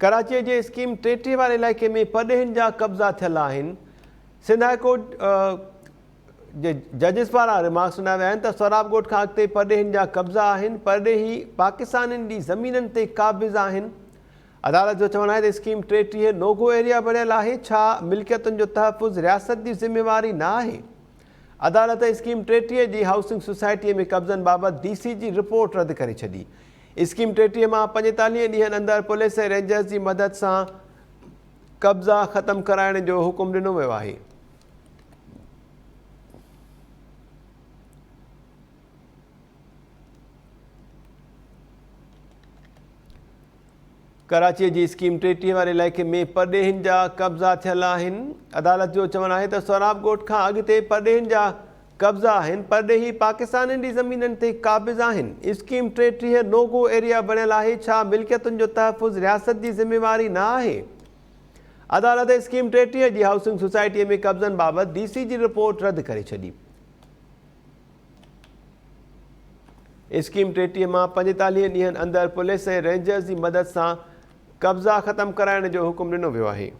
कराची जे scheme 33 वारे इलाइक़े में परॾेहिनि जा कब्ज़ा थियल आहिनि। सिंध हाई कोर्ट जे जजिस पारां रिमार्क्स ॾिना विया आहिनि त सोराब ॻोठ खां अॻिते परॾेहिनि जा कब्ज़ा आहिनि। परॾेही पाकिस्तानियुनि जी ज़मीननि ते क़ाबिज़ आहिनि। अदालत जो चवणु आहे त स्कीम 33 नोगो एरिया बणियल आहे। छा मिल्कियतुनि जो तहफ़ुज़ रियासत जी ज़िम्मेवारी न आहे? अदालत स्कीम 33 जी हाउसिंग सोसाइटीअ में कब्ज़नि बाबति DC जी रिपोर्ट रद्द करे छॾी। स्कीम 33 मां 45 ॾींहंनि अंदरि पुलिस ऐं रेंजर्स जी मदद सां कब्ज़ा ख़तमु कराइण जो हुकुम ॾिनो वियो आहे। कराची जी स्कीम 33 वारे इलाइक़े में परॾेहिनि जा कब्ज़ा थियल आहिनि। अदालत जो चवणु आहे त सोराब ॻोठ खां अॻिते परॾेहिनि जा कब्ज़ा आहिनि। परॾेही पाकिस्तानियुनि जी ज़मीननि ते क़ाबिज़ आहिनि। स्कीम 33 नोगो एरिया बणियल आहे। छा मिल्कियतुनि जो तहफ़ुज़ रियासत जी ज़िम्मेवारी न आहे? अदालत स्कीम 33 जी हाउसिंग सोसाइटीअ में कब्ज़नि बाबति DC जी रिपोर्ट रद्द करे छॾी। स्कीम 33 मां 45 ॾींहंनि अंदरि पुलिस ऐं रेंजर्स जी मदद सां कब्ज़ा ख़तमु कराइण जो हुकुम ॾिनो वियो आहे।